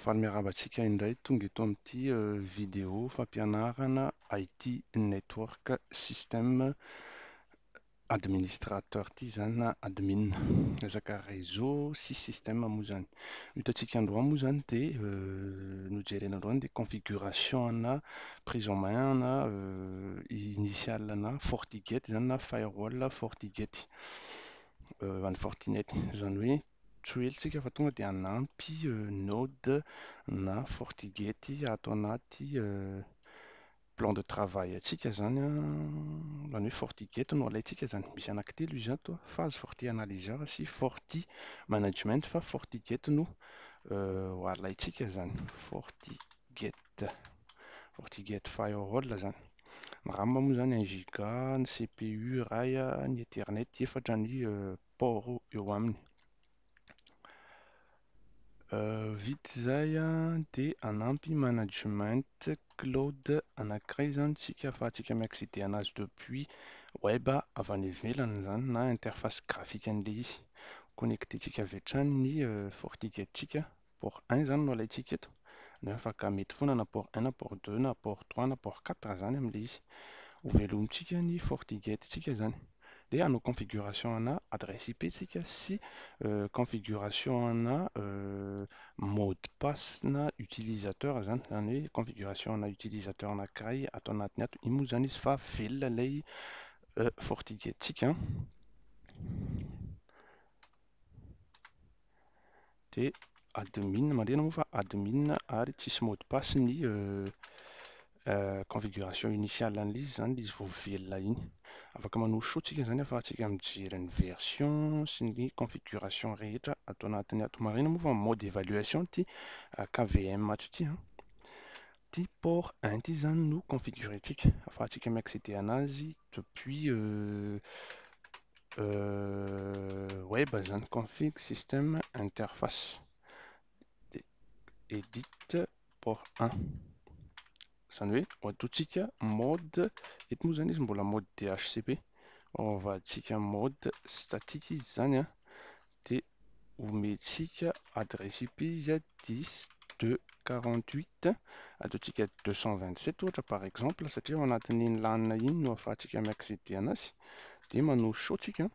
Faly miarabantsika indray tonga eto amin'ity vidéo fampianarana IT Network System Administrateur ity zany na admin. Resaka réseau sy système moa zany. Ny hitantsika androany moa zany dia no jerena androany dia configuration ana prise en main ana initial na FortiGate zany na firewall FortiGate any Fortinet. Zany hoe tsy ho elitsika fa tonga dia hanampy Node na FortiGate ato anaty plan de travail antsika zany zany hoe FortiGate no alaintsika zany. Misy anankitelo izy ato, phase Forti Analyzer sy Forti Management fa FortiGate no ho alaintsika zany. FortiGate Firewall zany. Ny RAM moa zany 1 giga, ny CPU iray, ny Ethernet efatra ny port eo aminy. Vita izay dia hanampy management cloud anankiray zany tsika ahafahantsika mi-accéder anazy depuis web avy any ivelany zany na interface graphique an'ilay izy. Connectentsika avy hatrany ny FortiGate-tsika, port 1 zany no alaintsika eto. No afaka mety foana na port 1 na port 2 na port 3 na port 4 zany amin'ilay izy. Ho velomintsika ny FortiGate-tsika zany. Dia hanao configuration ana adresse IP tsika sy configuration ana mot de passe na utilisateur zany. Zany hoe configuration ana utilisateur anankiray ato anatiny ato. Iny moa zany izy fa velona ilay FortiGate-tsika. Dia admin, marihana moa fa admin ary tsisy mot de passe ny configuration initiale an'ilay izy zany izy vao velona iny. Afaka manao saut tsika zany ahafahantsika mijery ny version sy ny configuration rehetra ato anatiny ato. Marihana moa fa mode d'évaluation ity KVM ato ity. Ity port 1 ity zany no configurentsika. Ahafahantsika mi-accéder anazy depuis web zany config système interface. Dia edit port 1. Zany hoe ataontsika mode, eto moa zany izy mbola mode DHCP. Avaditsika mode statique izy zany dia omentsika adresse IP izy 10.2.48, ataontsika 227 ohatra par exemple satria ao anatin'iny LAN iny no ahafahantsika mi-accéder anazy. Dia manao saut tsika.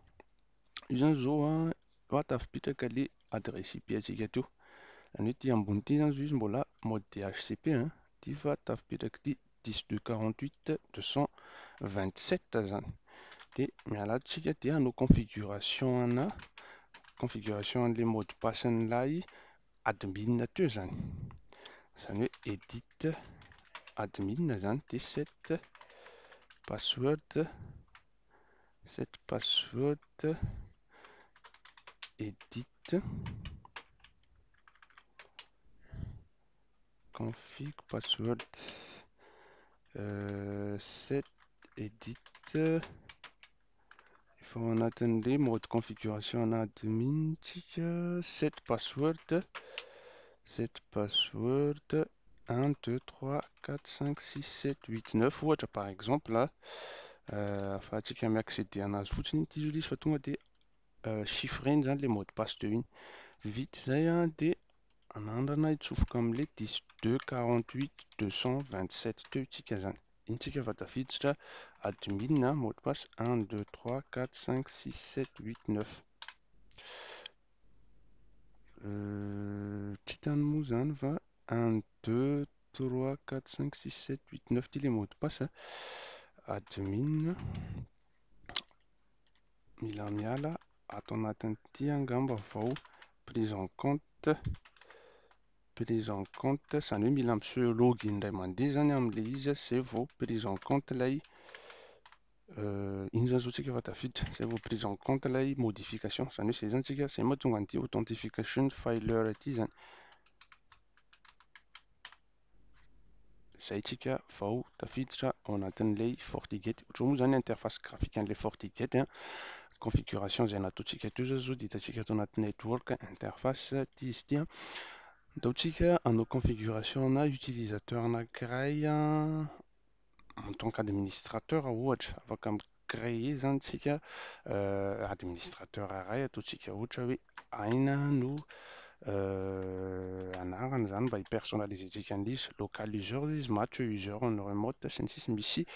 Io zany zao tafipetraka ilay adresse IP antsika teo. Zany hoe ity ambony ity zany zao izy mbola mode DHCP ity fa tafipetraka ity 10.248.227 zany. Dia miala ato tsika dia hanao configuration an'ilay mot de passe an'ilay admin teo zany. Zany hoe edit admin zany dia set password edit config password set edit efa ao anatin'ilay mode configuration ana admin tsika set password 1 2 3 4 5 6 7 8 9 ohatra par exemple. Ahafahantsika mi-accéder anazy fotsiny ity zao izy fa tonga dia chiffreny zany ilay mot de passe teo iny. Vita izay dia anandrana hitsofoka amin'ilay 10.248.227 teo isika zany. Iny tsika efa tafiditra admin mot de passe 1 2 3 4 5 6 7 8 9. Tsy hitany moa zany fa 1 2 3 4 5 6 7 8 9 ity ilay mot de passe. Admin mila miala ato anatin'ity angamba vao prise en compte zany hoe mila miseho login indray mandeha zany amin'ilay izy zay vao prise en compte ilay iny zany zao tsika efa tafiditra, zay vao prise en compte ilay modification. Zany hoe zay zany tsika, zay mahatonga an'ity authentification failure ity zany. Zay tsika vao tafiditra ao anatin'ilay FortiGate. Ohatran'ny moa zany interface graphique an'ilay FortiGate configuration izay nataontsika teo zao dia hitantsika ato anaty network interface ity izy ity. Ataontsika hanao configuration ana utilisateur anankiray en tant qu'administrateur ohatra. Afaka mi-créer zany tsika administrateur iray ataontsika ohatra hoe Aina no anarany zany mba hipersonalizentsika an'izy, localiseur izy, match user en remote sy ny sisa. Misy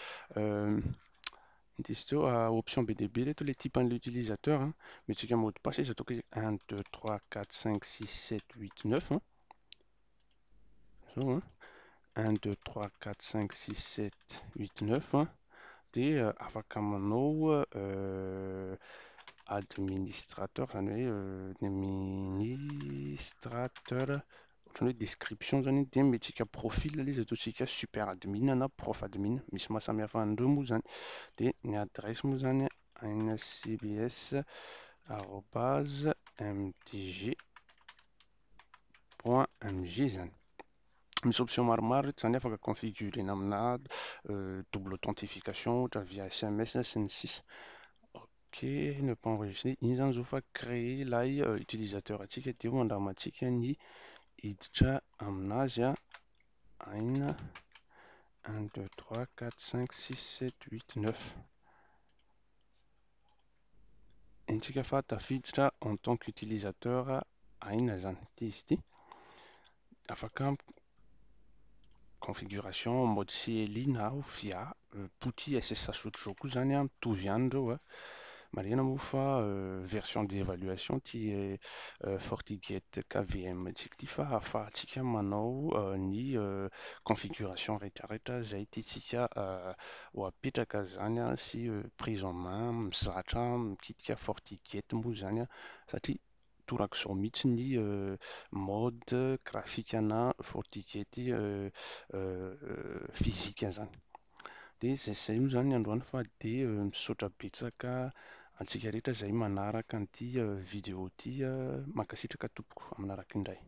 izy teo option be dia be reto le type l'utilisateur, metsika mot de passe izy ataoko izy 1 2 3 4 5 6 7 8 9 zao 1 2 3 4 5 6 7 8 9 dia afaka manao administrateur, zany hoe ny administrateur, ohatran'ny hoe description zany, dia metsika profil ilay izy ataontsika super admin na prof admin, misy mahasamihafa an'ireo moa zany. Dia ny adresse moa zany ncbs@mdg.mg zany. Misy option maromaro reto zany afaka configurena amina double authentification ohatra via SMS sy ny sisa. Ok, ne pas enregistrer. Iny zany zao fa créer ilay utilisateur antsika dia mandramantsika ny hiditra aminazy aina 1 2 3 4 5 6 7 8 9. Intsika fa tafiditra en tant qu'utilisateur aina zany. Ity izy ity. Afaka configuration mode CLI na via pouty SSH ohatr'izao koa zany mitovy ihany ireo marihina moa fa version d'évaluation ty FortiGate KVM antsika ity fa ahafahantsika manao ny configuration rehetrarehetra izay tiantsika ho apetraka zany sy prise en main, mizatra mikitika FortiGate moa zany satria torak'izao mihitsy ny mode grafikana FortiGate fizika zany. Dia zay moa zany androany fa dia misaotra betsaka antsika rehetra izay manaraka an'ity vidéo ity, mankasitraka tompoko amin'ny araka indray.